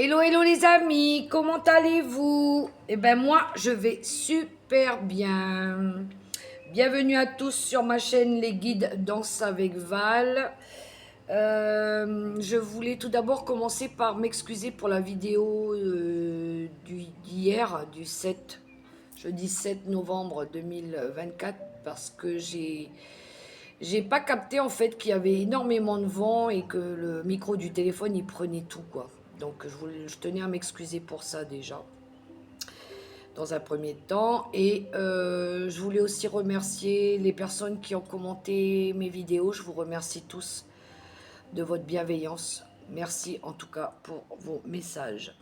Hello, hello les amis, comment allez-vous? Eh ben moi, je vais super bien. Bienvenue à tous sur ma chaîne Les Guides Danse avec Val. Je voulais tout d'abord commencer par m'excuser pour la vidéo d'hier, du 7, jeudi 7 novembre 2024, parce que j'ai pas capté en fait qu'il y avait énormément de vent et que le micro du téléphone il prenait tout quoi. Donc je tenais à m'excuser pour ça déjà dans un premier temps et je voulais aussi remercier les personnes qui ont commenté mes vidéos. Je vous remercie tous de votre bienveillance. Merci en tout cas pour vos messages.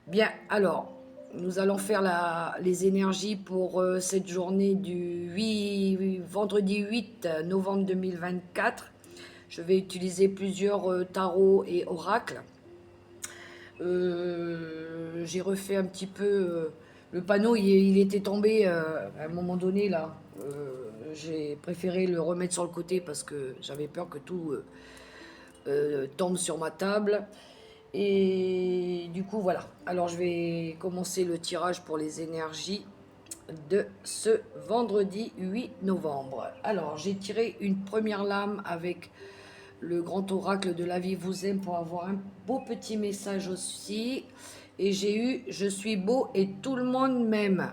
Bien, alors nous allons faire les énergies pour cette journée du vendredi 8 novembre 2024. Je vais utiliser plusieurs tarots et oracles. J'ai refait un petit peu le panneau, il était tombé à un moment donné là. J'ai préféré le remettre sur le côté parce que j'avais peur que tout tombe sur ma table. Et du coup, voilà. Alors, je vais commencer le tirage pour les énergies de ce vendredi 8 novembre. Alors, j'ai tiré une première lame avec le grand oracle de la vie vous aime pour avoir un beau petit message aussi. Et j'ai eu « Je suis beau et tout le monde m'aime ».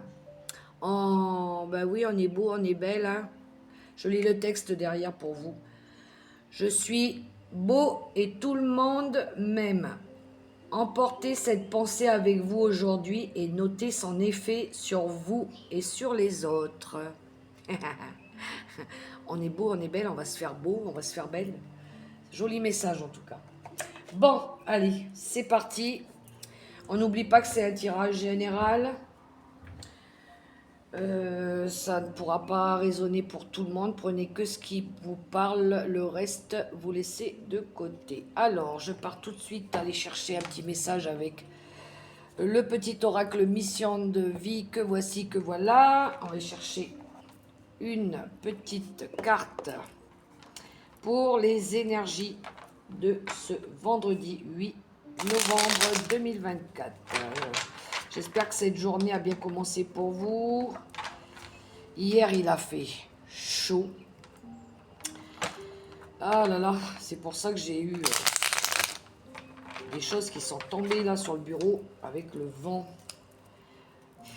Ben oui, on est beau, on est belle. Hein. Je lis le texte derrière pour vous. Je suis beau et tout le monde m'aime. Emportez cette pensée avec vous aujourd'hui et notez son effet sur vous et sur les autres. On est beau, on est belle, on va se faire beau, on va se faire belle. Joli message en tout cas. Bon, allez, c'est parti. On n'oublie pas que c'est un tirage général. Ça ne pourra pas résonner pour tout le monde. Prenez que ce qui vous parle. Le reste, vous laissez de côté. Alors, je pars tout de suite aller chercher un petit message avec le petit oracle mission de vie que voici, que voilà. On va chercher une petite carte pour les énergies de ce vendredi 8 novembre 2024. J'espère que cette journée a bien commencé pour vous. Hier, il a fait chaud. Ah là là, c'est pour ça que j'ai eu des choses qui sont tombées là sur le bureau avec le vent.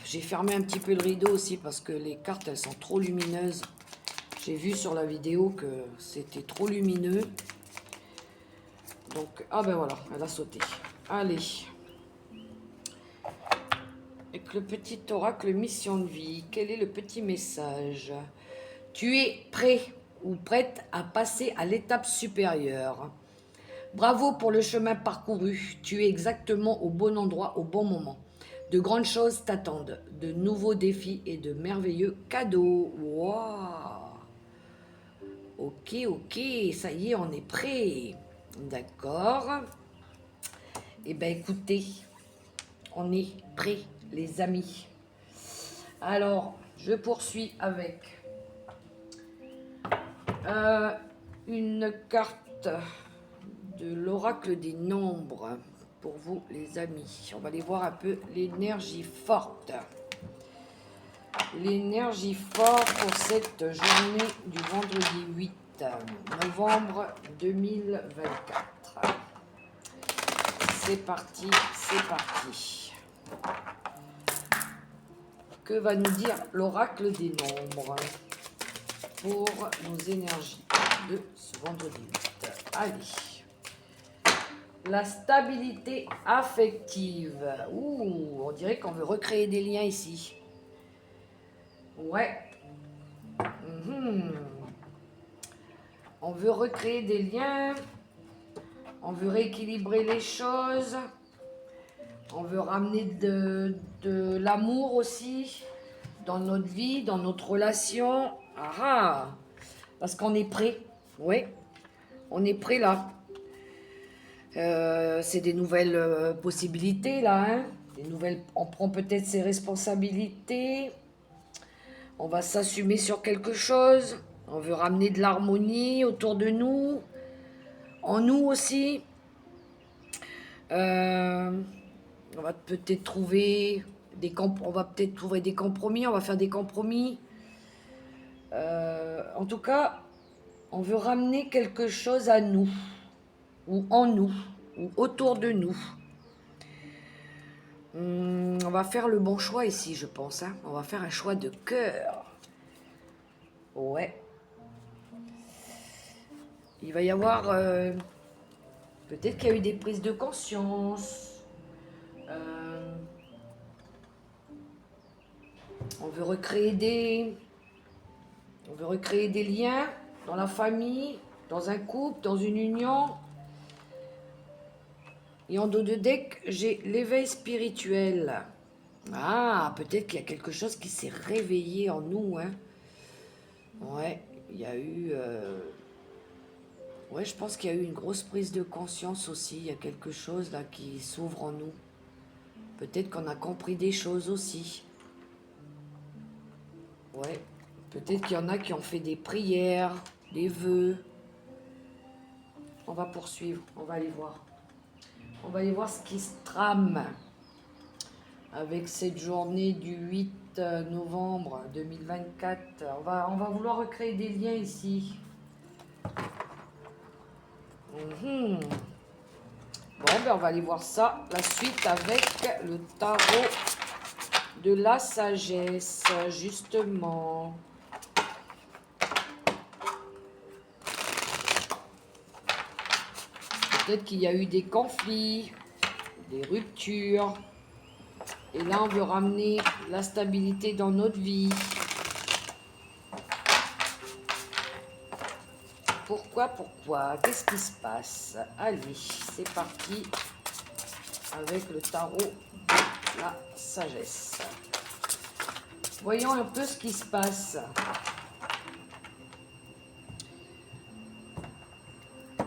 J'ai fermé un petit peu le rideau aussi parce que les cartes, elles sont trop lumineuses. J'ai vu sur la vidéo que c'était trop lumineux. Donc, ah ben voilà, elle a sauté. Allez. Avec le petit oracle mission de vie, quel est le petit message? Tu es prêt ou prête à passer à l'étape supérieure. Bravo pour le chemin parcouru. Tu es exactement au bon endroit au bon moment. De grandes choses t'attendent, de nouveaux défis et de merveilleux cadeaux. Waouh! Ok, ok, ça y est, on est prêt. D'accord. Eh bien, écoutez, on est prêt, les amis. Alors, je poursuis avec une carte de l'oracle des nombres pour vous, les amis. On va aller voir un peu l'énergie forte. L'énergie forte pour cette journée du vendredi 8 novembre 2024. C'est parti, c'est parti. Que va nous dire l'oracle des nombres pour nos énergies de ce vendredi 8? Allez. La stabilité affective. Ouh, on dirait qu'on veut recréer des liens ici. Ouais. On veut recréer des liens. On veut rééquilibrer les choses. On veut ramener de l'amour aussi dans notre vie, dans notre relation. Ah, parce qu'on est prêt. Oui, on est prêt là. C'est des nouvelles possibilités là. Hein, des nouvelles, on prend peut-être ses responsabilités. On va s'assumer sur quelque chose. On veut ramener de l'harmonie autour de nous. En nous aussi. Euh, on va peut-être trouver on va peut-être trouver des compromis, on va faire des compromis. En tout cas, on veut ramener quelque chose à nous, ou en nous, ou autour de nous. On va faire le bon choix ici, je pense. Hein. On va faire un choix de cœur. Ouais. Il va y avoir... peut-être qu'il y a eu des prises de conscience. On veut recréer des... On veut recréer des liens dans la famille, dans un couple, dans une union. Et en dos de deck, j'ai l'éveil spirituel. Ah, peut-être qu'il y a quelque chose qui s'est réveillé en nous. Hein. Ouais, il y a eu... Ouais, je pense qu'il y a eu une grosse prise de conscience aussi. Il y a quelque chose là qui s'ouvre en nous. Peut-être qu'on a compris des choses aussi. Ouais, peut-être qu'il y en a qui ont fait des prières, des vœux. On va poursuivre, on va aller voir. On va aller voir ce qui se trame avec cette journée du 8 novembre 2024. On va vouloir recréer des liens ici. Bon, ben on va aller voir ça, la suite avec le tarot de la sagesse, justement. Peut-être qu'il y a eu des conflits, des ruptures. Et là, on veut ramener la stabilité dans notre vie. Pourquoi? Qu'est-ce qui se passe? Allez, c'est parti avec le tarot de la sagesse. Voyons un peu ce qui se passe.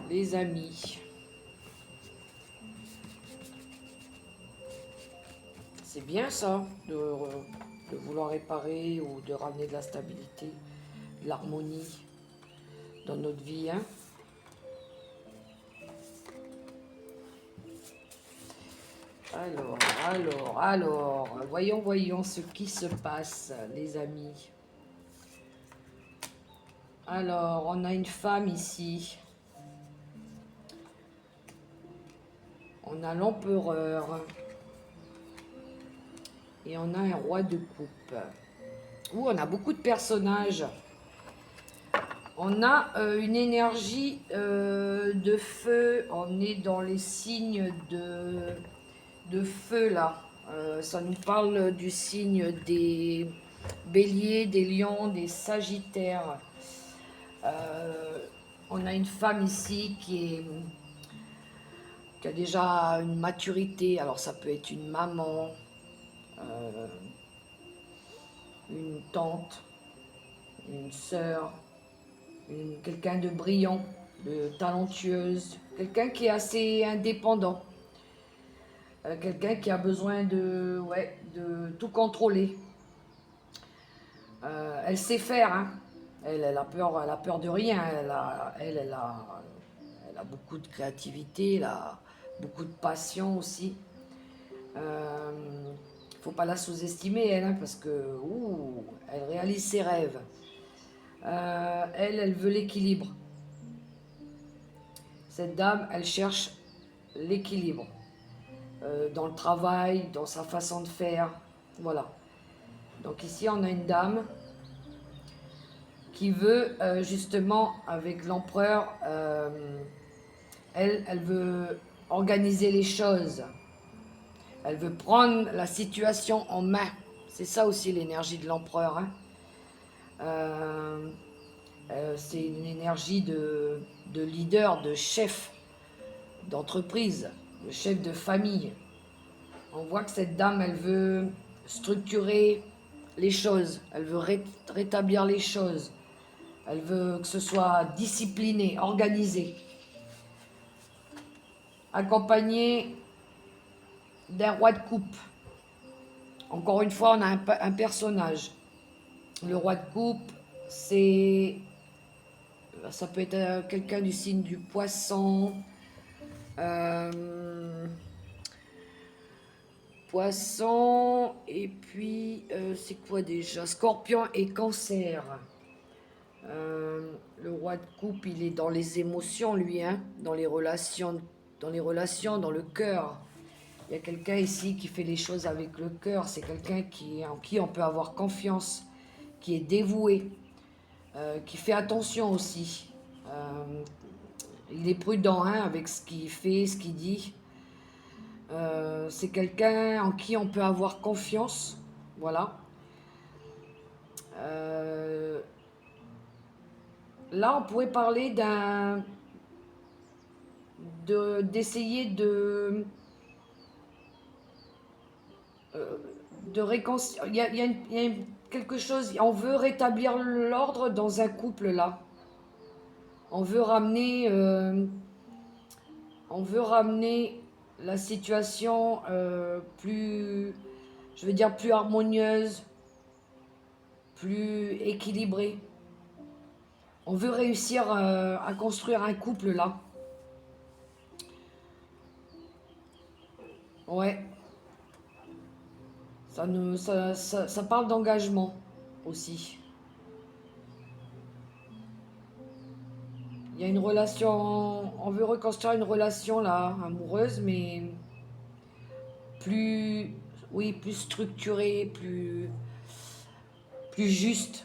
Les amis. C'est bien ça, de vouloir réparer ou de ramener de la stabilité, de l'harmonie dans notre vie. Hein. Alors, voyons ce qui se passe, les amis. Alors, on a une femme ici. On a l'empereur. Et on a un roi de coupe. Ouh, on a beaucoup de personnages. On a une énergie de feu. On est dans les signes de feu, là. Ça nous parle du signe des béliers, des lions, des sagittaires. On a une femme ici qui a déjà une maturité. Alors ça peut être une maman, une tante, une sœur, quelqu'un de brillant, de talentueuse, quelqu'un qui est assez indépendant, quelqu'un qui a besoin de tout contrôler. Elle sait faire, hein. Elle a peur de rien. Elle a beaucoup de créativité, elle a beaucoup de passion aussi. Faut pas la sous-estimer, elle, hein, parce que elle réalise ses rêves. Elle veut l'équilibre. Cette dame, elle cherche l'équilibre dans le travail, dans sa façon de faire. Voilà. Donc ici, on a une dame qui veut justement, avec l'empereur, elle veut organiser les choses. Elle veut prendre la situation en main. C'est ça aussi l'énergie de l'empereur. Hein. C'est une énergie de leader, de chef d'entreprise, de chef de famille. On voit que cette dame, elle veut structurer les choses. Elle veut rétablir les choses. Elle veut que ce soit discipliné, organisé. Accompagné d'un roi de coupe. Encore une fois, on a un personnage. Le roi de coupe, ça peut être quelqu'un du signe du poisson. Poisson. Et puis, c'est quoi déjà? Scorpion et Cancer. Le roi de coupe, il est dans les émotions, lui, hein, dans les relations, dans le cœur. Il y a quelqu'un ici qui fait les choses avec le cœur. C'est quelqu'un en qui on peut avoir confiance, qui est dévoué, qui fait attention aussi. Il est prudent, hein, avec ce qu'il fait, ce qu'il dit. C'est quelqu'un en qui on peut avoir confiance. Voilà. Là, on pourrait parler d'essayer de réconcilier. Il y a quelque chose. On veut rétablir l'ordre dans un couple là. On veut ramener la situation plus, je veux dire, plus harmonieuse, plus équilibrée. On veut réussir à construire un couple là. Ouais. Ça parle d'engagement aussi. Il y a une relation, on veut reconstruire une relation là, amoureuse, mais plus, oui, plus structurée, plus juste.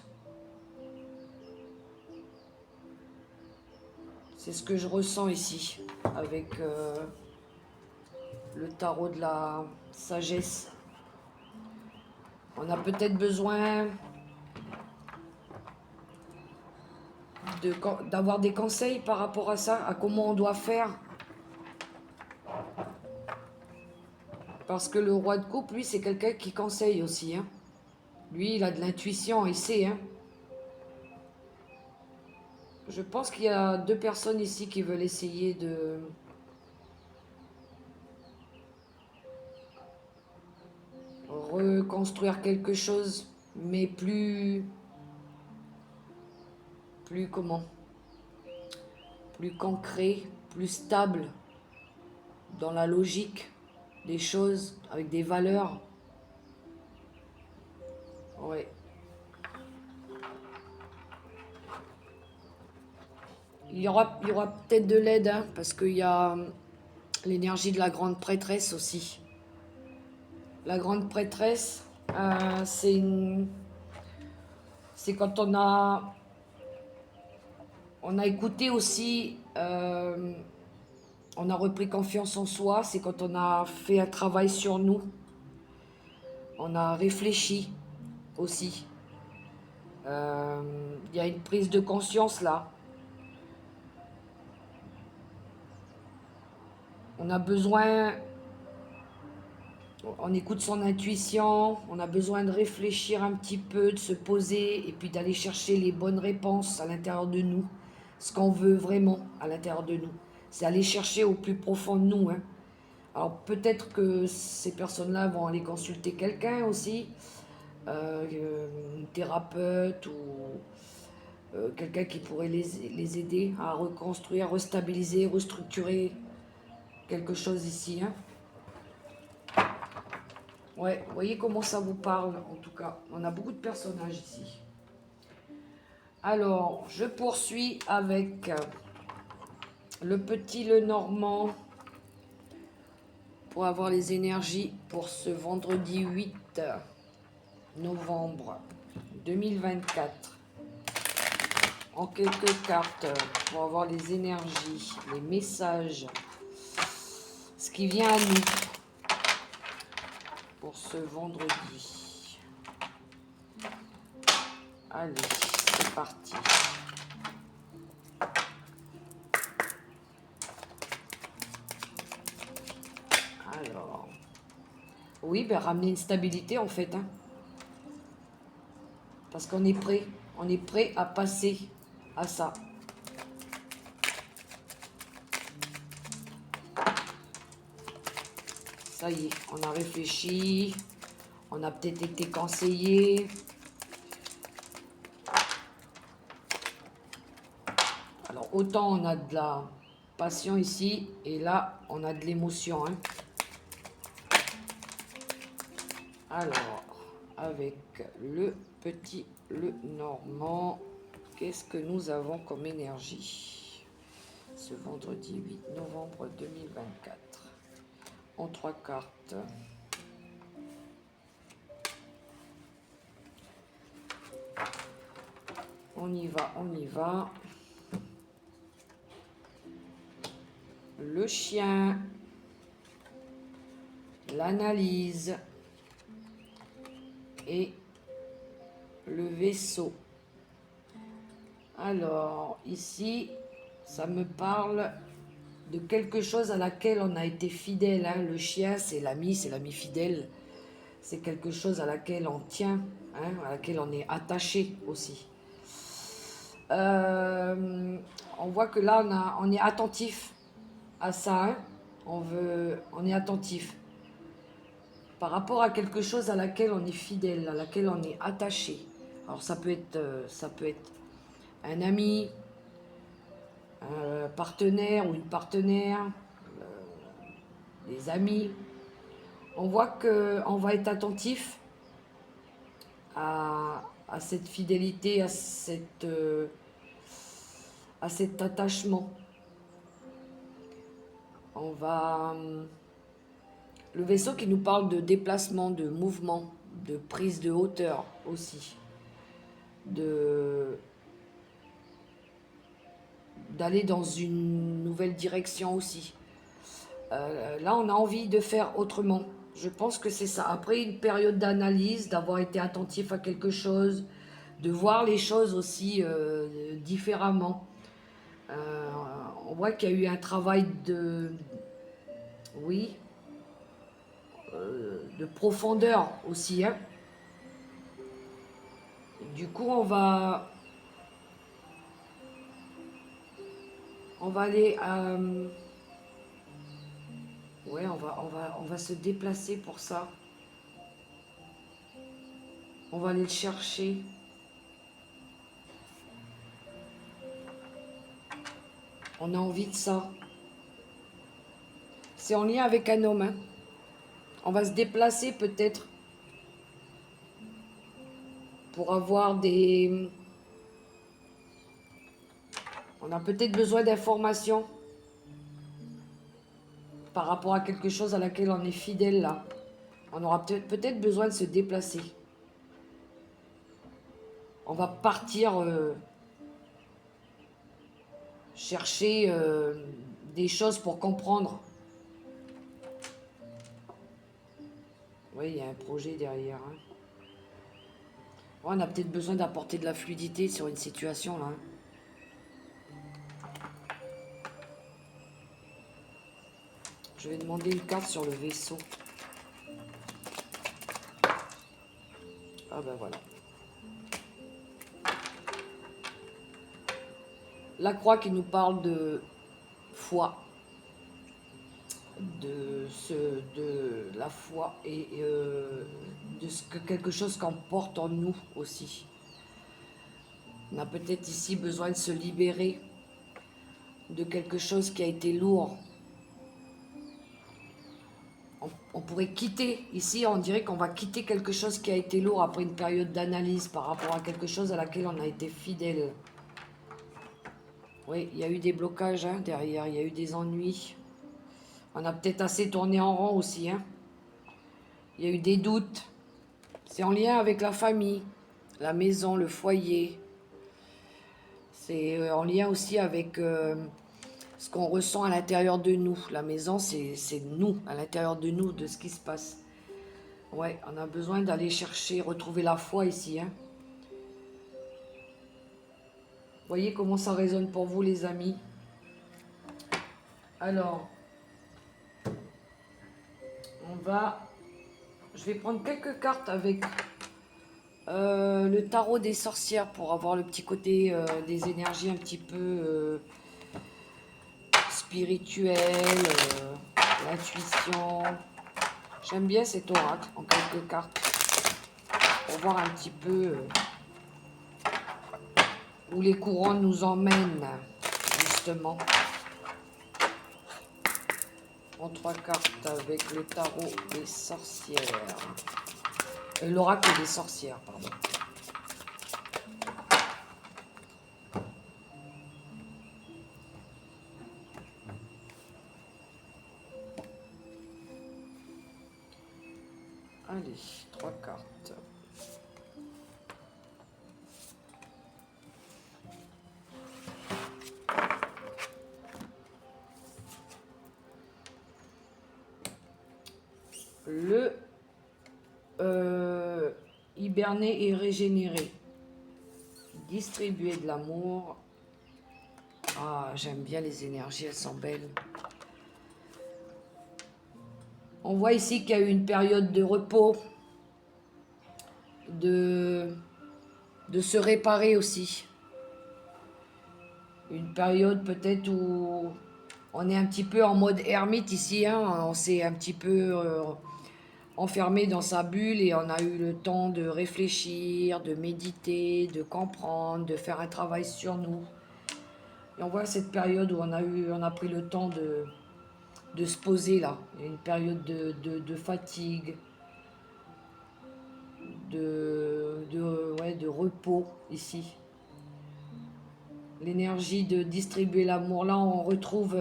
C'est ce que je ressens ici, avec le tarot de la sagesse. On a peut-être besoin d'avoir des conseils par rapport à ça, à comment on doit faire. Parce que le roi de coupe, lui, c'est quelqu'un qui conseille aussi. Hein. Lui, il a de l'intuition, il sait. Hein. Je pense qu'il y a 2 personnes ici qui veulent essayer de reconstruire quelque chose, mais plus comment? Plus concret, plus stable dans la logique des choses, avec des valeurs. Ouais. Il y aura peut-être de l'aide, hein, parce qu'il y a l'énergie de la grande prêtresse aussi. La grande prêtresse, c'est quand on a écouté aussi, on a repris confiance en soi, c'est quand on a fait un travail sur nous, on a réfléchi aussi. Il y a une prise de conscience là. On a besoin, on écoute son intuition, on a besoin de réfléchir un petit peu, de se poser et puis d'aller chercher les bonnes réponses à l'intérieur de nous. Ce qu'on veut vraiment à l'intérieur de nous. C'est aller chercher au plus profond de nous. Hein. Alors peut-être que ces personnes-là vont aller consulter quelqu'un aussi, une thérapeute ou quelqu'un qui pourrait les aider à reconstruire, restabiliser, restructurer quelque chose ici. Hein. Ouais, vous voyez comment ça vous parle en tout cas. On a beaucoup de personnages ici. Alors, je poursuis avec le petit Lenormand pour avoir les énergies pour ce vendredi 8 novembre 2024. En quelques cartes pour avoir les énergies, les messages, ce qui vient à nous pour ce vendredi. Allez, c'est parti. Alors, oui, ben ramener une stabilité en fait, hein. Parce qu'on est prêt à passer à ça. Ça y est, on a réfléchi, on a peut-être été conseillé. Alors, autant on a de la passion ici, et là, on a de l'émotion. Hein. Alors, avec le petit, le normand, qu'est-ce que nous avons comme énergie ce vendredi 8 novembre 2024 en 3 cartes. On y va, on y va. Le chien, l'analyse et le vaisseau. Alors, ici, ça me parle de quelque chose à laquelle on a été fidèle. Hein. Le chien, c'est l'ami fidèle. C'est quelque chose à laquelle on tient, hein, à laquelle on est attaché aussi. On voit que là, on est attentif à ça. Hein. On est attentif par rapport à quelque chose à laquelle on est fidèle, à laquelle on est attaché. Alors ça peut être un ami, un partenaire ou une partenaire, des amis. On voit qu'on va être attentif à cette fidélité, à cet attachement. On va... Le vaisseau qui nous parle de déplacement, de mouvement, de prise de hauteur aussi. D'aller dans une nouvelle direction aussi. Là, on a envie de faire autrement. Je pense que c'est ça. Après une période d'analyse, d'avoir été attentif à quelque chose, de voir les choses aussi différemment. On voit qu'il y a eu un travail de... Oui, de profondeur aussi. Hein. Du coup, on va aller... ouais, on va se déplacer pour ça. On va aller le chercher. On a envie de ça. C'est en lien avec un homme. Hein. On va se déplacer peut-être pour avoir des... On a peut-être besoin d'informations par rapport à quelque chose à laquelle on est fidèle là. On aura peut-être besoin de se déplacer. On va partir chercher des choses pour comprendre. Oui, il y a un projet derrière. Hein. On a peut-être besoin d'apporter de la fluidité sur une situation là. Hein. Je vais demander une carte sur le vaisseau. Ah ben voilà. La croix qui nous parle de foi. De la foi et de ce que quelque chose qu'on porte en nous aussi. On a peut-être ici besoin de se libérer de quelque chose qui a été lourd. On pourrait quitter, ici on dirait qu'on va quitter quelque chose qui a été lourd après une période d'analyse par rapport à quelque chose à laquelle on a été fidèle. Oui, il y a eu des blocages hein, derrière, il y a eu des ennuis. On a peut-être assez tourné en rond aussi. Hein. Il y a eu des doutes. C'est en lien avec la famille, la maison, le foyer. C'est en lien aussi avec ce qu'on ressent à l'intérieur de nous. La maison, c'est nous, à l'intérieur de nous, de ce qui se passe. Ouais, on a besoin d'aller chercher, retrouver la foi ici. Hein. Voyez comment ça résonne pour vous, les amis. Alors, je vais prendre quelques cartes avec le tarot des sorcières pour avoir le petit côté des énergies un petit peu spirituelles, l'intuition. J'aime bien cet oracle en quelques cartes pour voir un petit peu où les courants nous emmènent justement. En 3 cartes avec le tarot des sorcières. L'oracle des sorcières, pardon. Allez, 3 cartes. Le hiberner et régénérer. Distribuer de l'amour. Ah, j'aime bien les énergies, elles sont belles. On voit ici qu'il y a eu une période de repos, de se réparer aussi. Une période peut-être où on est un petit peu en mode ermite ici, hein. On s'est un petit peu enfermé dans sa bulle et on a eu le temps de réfléchir, de méditer, de comprendre, de faire un travail sur nous. Et on voit cette période où on a pris le temps de se poser là. Il y a une période de fatigue, de repos ici. L'énergie de distribuer l'amour. Là, on retrouve...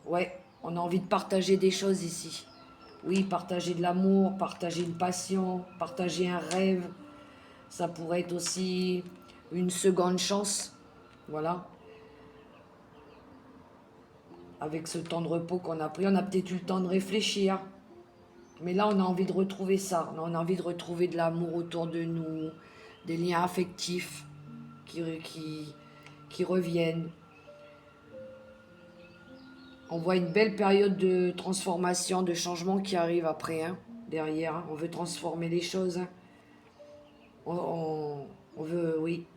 ouais, on a envie de partager des choses ici. Oui, partager de l'amour, partager une passion, partager un rêve. Ça pourrait être aussi une seconde chance. Voilà. Avec ce temps de repos qu'on a pris, on a peut-être eu le temps de réfléchir. Mais là, on a envie de retrouver ça. On a envie de retrouver de l'amour autour de nous, des liens affectifs qui reviennent. On voit une belle période de transformation, de changement qui arrive après, hein, derrière. Hein. On veut transformer les choses. Hein. On veut, oui.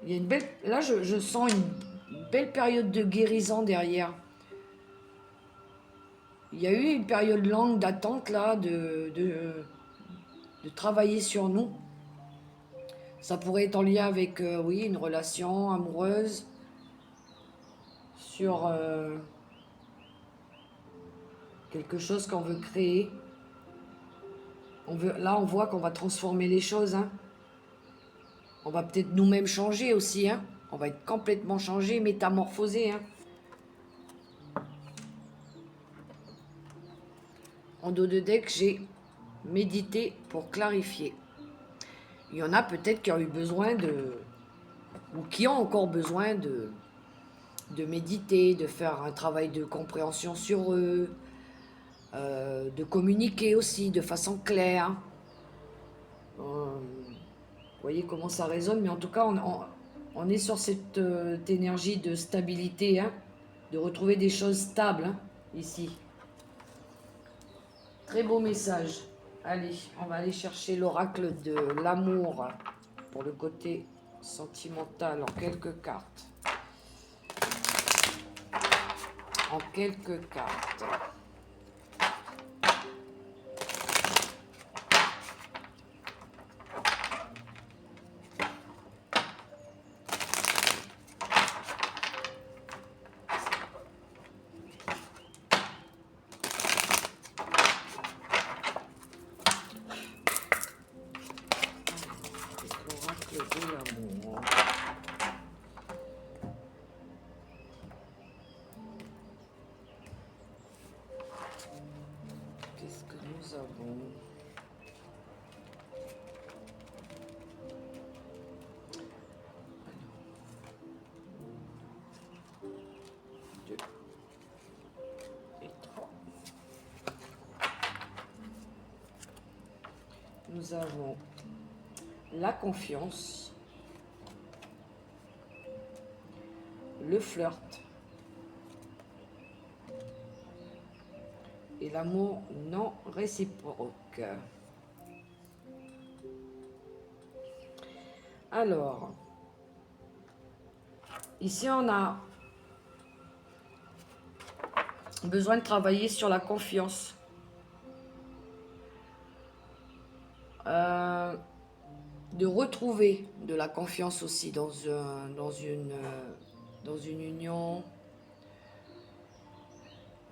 Il y a une belle. Là, je sens une belle période de guérison derrière. Il y a eu une période longue d'attente là, de travailler sur nous. Ça pourrait être en lien avec, oui, une relation amoureuse, sur quelque chose qu'on veut créer. Là, on voit qu'on va transformer les choses. Hein. On va peut-être nous-mêmes changer aussi. Hein. On va être complètement changé, métamorphosé. Hein. En dos de deck, j'ai médité pour clarifier. Il y en a peut-être qui ont eu besoin ou qui ont encore besoin de méditer, de faire un travail de compréhension sur eux, de communiquer aussi de façon claire. Vous voyez comment ça résonne, mais en tout cas, on est sur cette énergie de stabilité, hein, de retrouver des choses stables, hein, ici. Très beau message. Allez, on va aller chercher l'oracle de l'amour pour le côté sentimental en quelques cartes. En quelques cartes. L'oracle de l'amour. Qu'est-ce que nous avons? Nous avons la confiance, le flirt et l'amour non réciproque. Alors, ici on a besoin de travailler sur la confiance. De retrouver de la confiance aussi dans une union,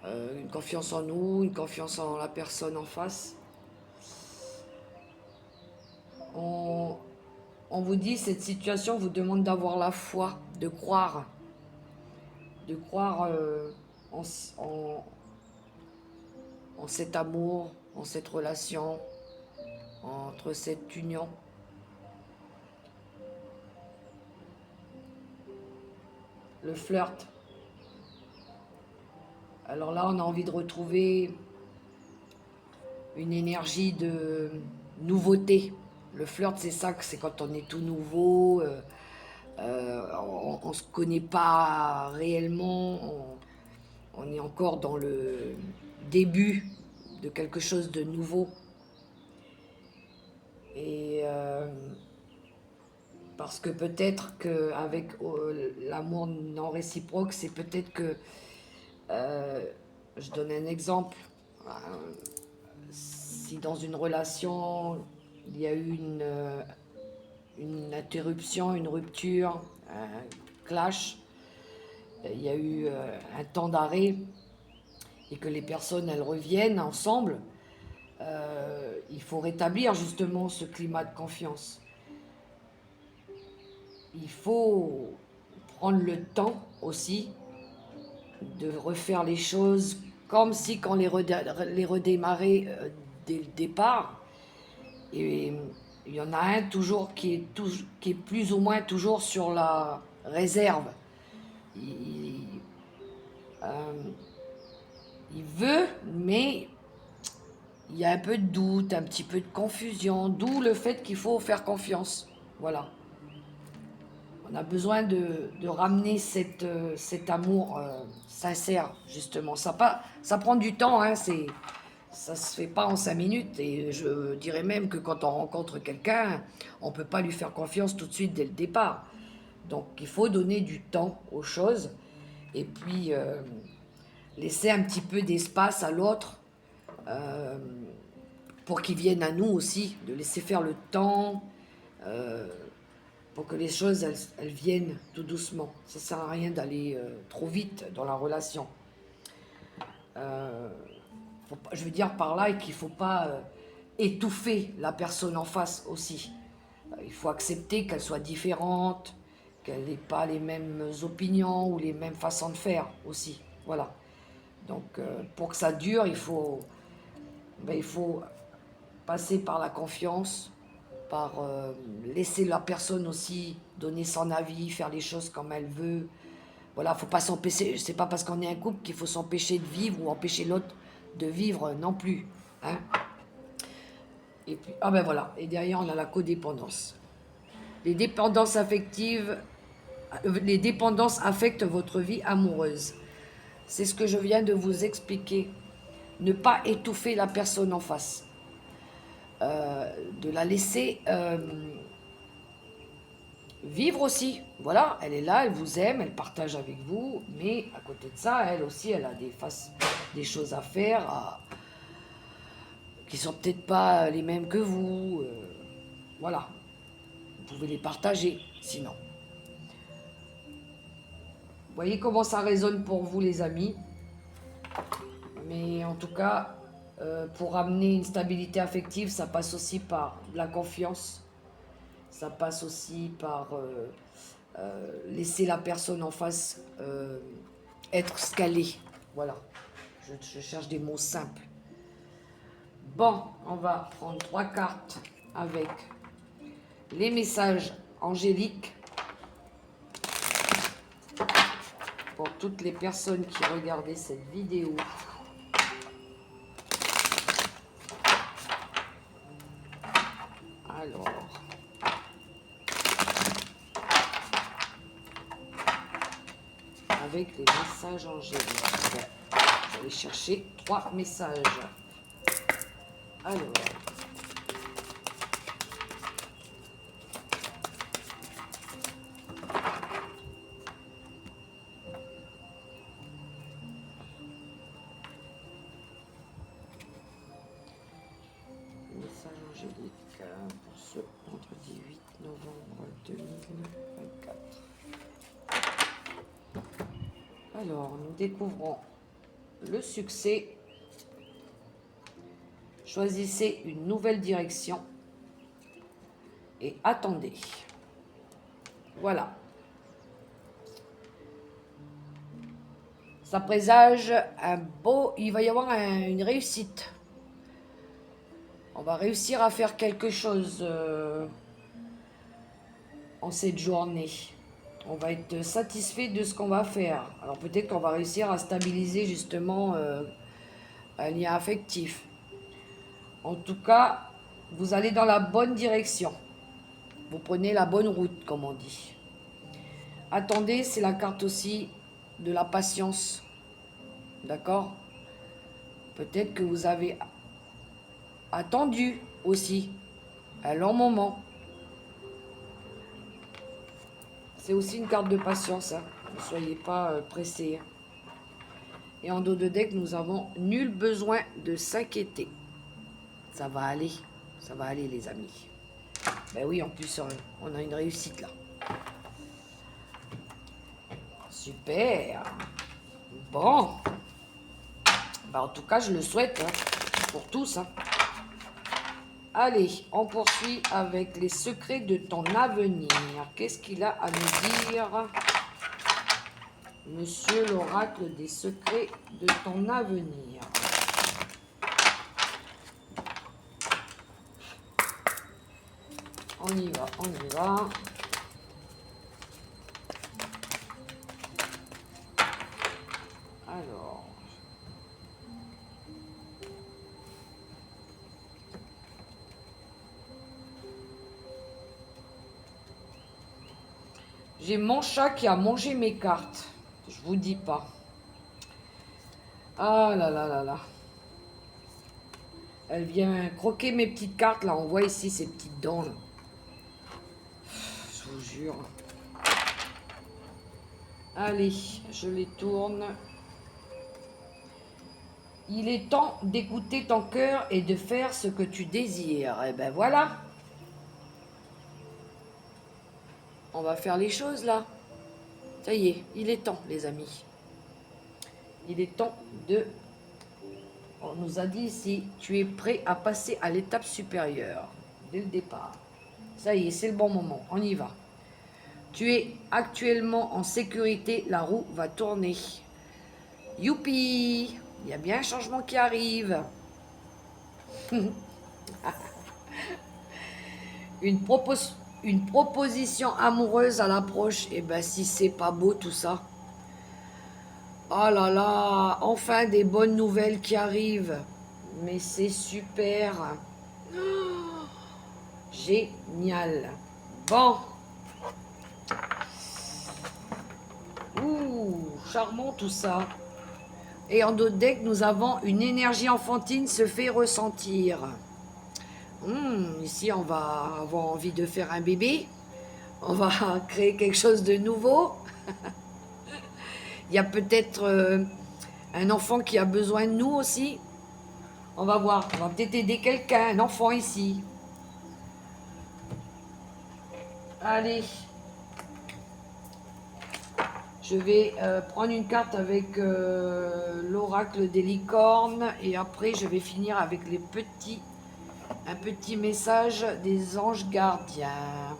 une confiance en nous, une confiance en la personne en face. On, on vous dit, cette situation vous demande d'avoir la foi, de croire en, en, en cet amour, en cette relation, entre cette union. Le flirt. Alors là, on a envie de retrouver une énergie de nouveauté. Le flirt, c'est ça, c'est quand on est tout nouveau, on ne se connaît pas réellement, on est encore dans le début de quelque chose de nouveau. Et parce que peut-être qu'avec l'amour non réciproque, c'est peut-être que, je donne un exemple, si dans une relation, il y a eu une interruption, une rupture, un clash, il y a eu un temps d'arrêt et que les personnes elles reviennent ensemble, il faut rétablir justement ce climat de confiance. Il faut prendre le temps aussi de refaire les choses comme si quand les redémarrer dès le départ. Et il y en a un toujours qui est plus ou moins toujours sur la réserve. Il, euh, il veut, mais il y a un peu de doute, un petit peu de confusion, d'où le fait qu'il faut faire confiance. Voilà. On a besoin de ramener cet amour sincère, justement. Ça prend du temps, hein, ça se fait pas en 5 minutes. Et je dirais même que quand on rencontre quelqu'un, on peut pas lui faire confiance tout de suite dès le départ. Donc il faut donner du temps aux choses et puis laisser un petit peu d'espace à l'autre euh, pour qu'il vienne à nous aussi, de laisser faire le temps. Pour que les choses elles viennent tout doucement. Ça sert à rien d'aller trop vite dans la relation. Je veux dire par là qu'il ne faut pas étouffer la personne en face aussi. Il faut accepter qu'elle soit différente, qu'elle n'ait pas les mêmes opinions ou les mêmes façons de faire aussi. Voilà. Donc pour que ça dure, il faut passer par la confiance, par laisser la personne aussi donner son avis, faire les choses comme elle veut. Voilà, faut pas s'empêcher. C'est pas parce qu'on est un couple qu'il faut s'empêcher de vivre ou empêcher l'autre de vivre non plus. Hein. Et puis, ah ben voilà. Et derrière, on a la codépendance. Les dépendances affectives, les dépendances affectent votre vie amoureuse. C'est ce que je viens de vous expliquer. Ne pas étouffer la personne en face. De la laisser vivre aussi. Voilà, elle est là, elle vous aime, elle partage avec vous, mais à côté de ça, elle aussi, elle a des choses à faire qui sont peut-être pas les mêmes que vous. Voilà, vous pouvez les partager, sinon. Vous voyez comment ça résonne pour vous, les amis. Mais en tout cas, pour amener une stabilité affective, ça passe aussi par la confiance. Ça passe aussi par laisser la personne en face être ce qu'elle est. Voilà, je cherche des mots simples. Bon, on va prendre 3 cartes avec les messages angéliques pour toutes les personnes qui regardaient cette vidéo. Alors, avec les messages angéliques, je vais chercher 3 messages. Alors, message angélique pour ce vendredi 8 novembre 2024. Alors, nous découvrons le succès. Choisissez une nouvelle direction. et attendez. Voilà. Ça présage un beau... Il va y avoir une réussite. On va réussir à faire quelque chose en cette journée. On va être satisfait de ce qu'on va faire. Alors peut-être qu'on va réussir à stabiliser justement un lien affectif. En tout cas, vous allez dans la bonne direction. Vous prenez la bonne route, comme on dit. Attendez, c'est la carte aussi de la patience. D'accord? Peut-être que vous avez attendu aussi un long moment. C'est aussi une carte de patience. Hein. Ne soyez pas pressés. Et en dos de deck, nous avons nul besoin de s'inquiéter. Ça va aller. Ça va aller, les amis. Ben oui, en plus, on a une réussite là. Super. Bon. Ben, en tout cas, je le souhaite hein, pour tous. Hein. Allez, on poursuit avec les secrets de ton avenir. Qu'est-ce qu'il a à nous dire, Monsieur l'oracle des secrets de ton avenir? On y va, on y va. Alors. J'ai mon chat qui a mangé mes cartes. Je vous dis pas. Ah là là là là. Elle vient croquer mes petites cartes là. On voit ici ces petites dents là. Je vous jure. Allez, je les tourne. Il est temps d'écouter ton cœur et de faire ce que tu désires. Et ben voilà. On va faire les choses là. Ça y est, il est temps les amis. Il est temps de... On nous a dit ici, tu es prêt à passer à l'étape supérieure. Dès le départ. Ça y est, c'est le bon moment. On y va. Tu es actuellement en sécurité, la roue va tourner. Youpi! Il y a bien un changement qui arrive. Une proposition amoureuse à l'approche. Et ben si c'est pas beau tout ça. Oh là là, enfin des bonnes nouvelles qui arrivent. Mais c'est super. Génial. Bon. Ouh, charmant tout ça. Et en d'autres decks, nous avons une énergie enfantine se fait ressentir. Ici, on va avoir envie de faire un bébé. On va créer quelque chose de nouveau. Il y a peut-être un enfant qui a besoin de nous aussi. On va voir. On va peut-être aider quelqu'un, un enfant ici. Allez. Je vais prendre une carte avec l'oracle des licornes et après je vais finir avec un petit message des anges gardiens.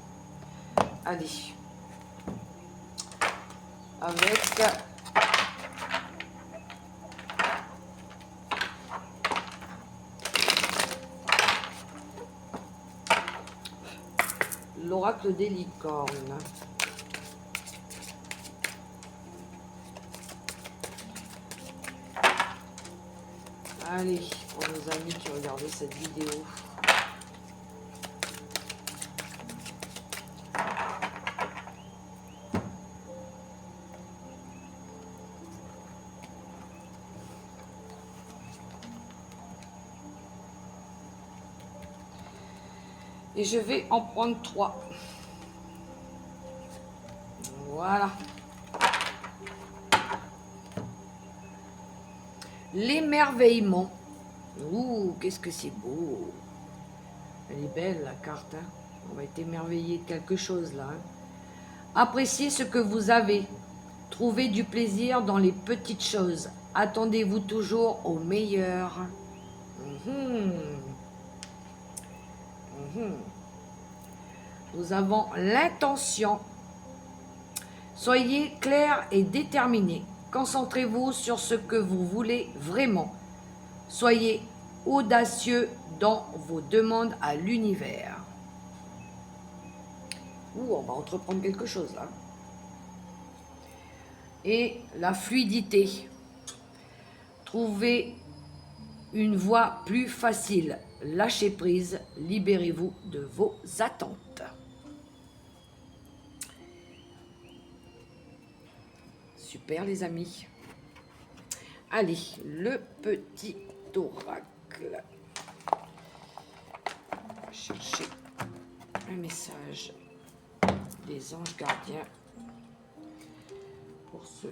Allez. Avec l'oracle des licornes. Allez, pour nos amis qui regardaient cette vidéo. Et je vais en prendre 3. Voilà. L'émerveillement. Ouh, qu'est-ce que c'est beau. Elle est belle la carte. Hein. On va être émerveillé de quelque chose là. Hein. Appréciez ce que vous avez. Trouvez du plaisir dans les petites choses. Attendez-vous toujours au meilleur. Nous avons l'intention. Soyez clair et déterminé. Concentrez-vous sur ce que vous voulez vraiment. Soyez audacieux dans vos demandes à l'univers. On va entreprendre quelque chose là. Et la fluidité. Trouvez une voie plus facile. Lâchez prise, libérez-vous de vos attentes. Super les amis. Allez, le petit oracle. Chercher un message des anges gardiens pour ce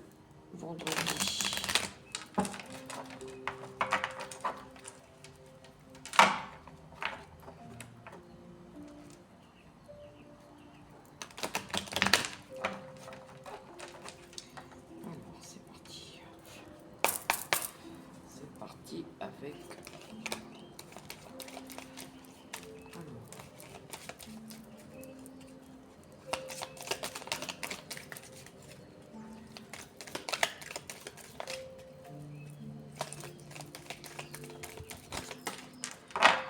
vendredi. Avec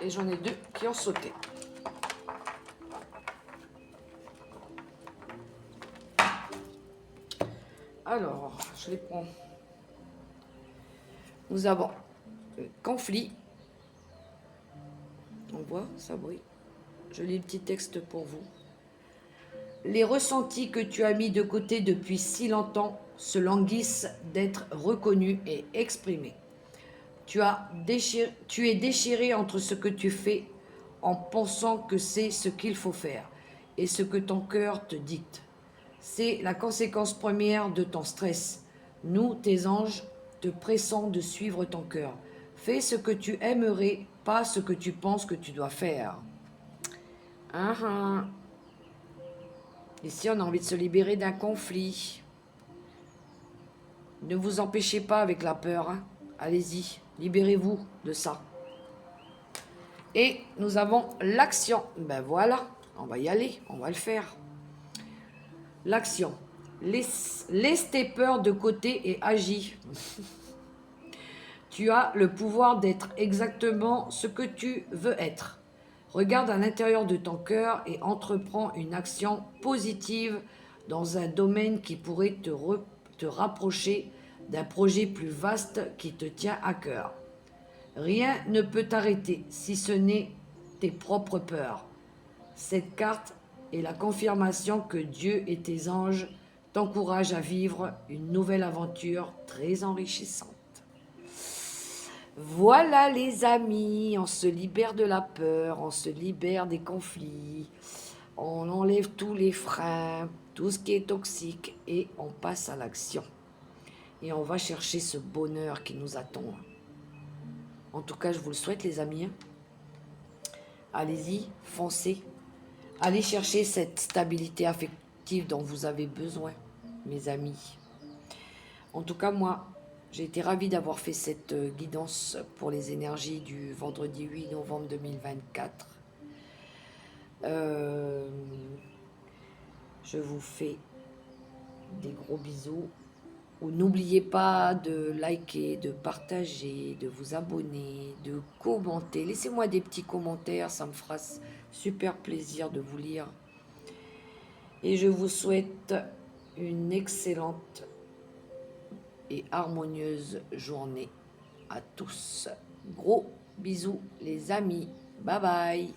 et j'en ai 2 qui ont sauté. Alors, je les prends. Nous avons conflit. On voit, ça brille. Je lis le petit texte pour vous. Les ressentis que tu as mis de côté depuis si longtemps se languissent d'être reconnus et exprimés. Tu es déchiré entre ce que tu fais en pensant que c'est ce qu'il faut faire et ce que ton cœur te dicte. C'est la conséquence première de ton stress. Nous, tes anges, te pressons de suivre ton cœur. Fais ce que tu aimerais, pas ce que tu penses que tu dois faire. Ici, on a envie de se libérer d'un conflit. Ne vous empêchez pas avec la peur. Allez-y, libérez-vous de ça. Et nous avons l'action. Ben voilà, on va y aller, on va le faire. L'action. Laisse tes peurs de côté et agis. Tu as le pouvoir d'être exactement ce que tu veux être. Regarde à l'intérieur de ton cœur et entreprends une action positive dans un domaine qui pourrait te rapprocher d'un projet plus vaste qui te tient à cœur. Rien ne peut t'arrêter si ce n'est tes propres peurs. Cette carte est la confirmation que Dieu et tes anges t'encouragent à vivre une nouvelle aventure très enrichissante. Voilà les amis, on se libère de la peur, on se libère des conflits, on enlève tous les freins, tout ce qui est toxique et on passe à l'action. Et on va chercher ce bonheur qui nous attend. En tout cas, je vous le souhaite les amis. Allez-y, foncez. Allez chercher cette stabilité affective dont vous avez besoin, mes amis. En tout cas, moi, j'ai été ravie d'avoir fait cette guidance pour les énergies du vendredi 8 novembre 2024. Je vous fais des gros bisous. N'oubliez pas de liker, de partager, de vous abonner, de commenter. Laissez-moi des petits commentaires, ça me fera super plaisir de vous lire. Et je vous souhaite une excellente et harmonieuse journée à tous. Gros bisous les amis. Bye bye.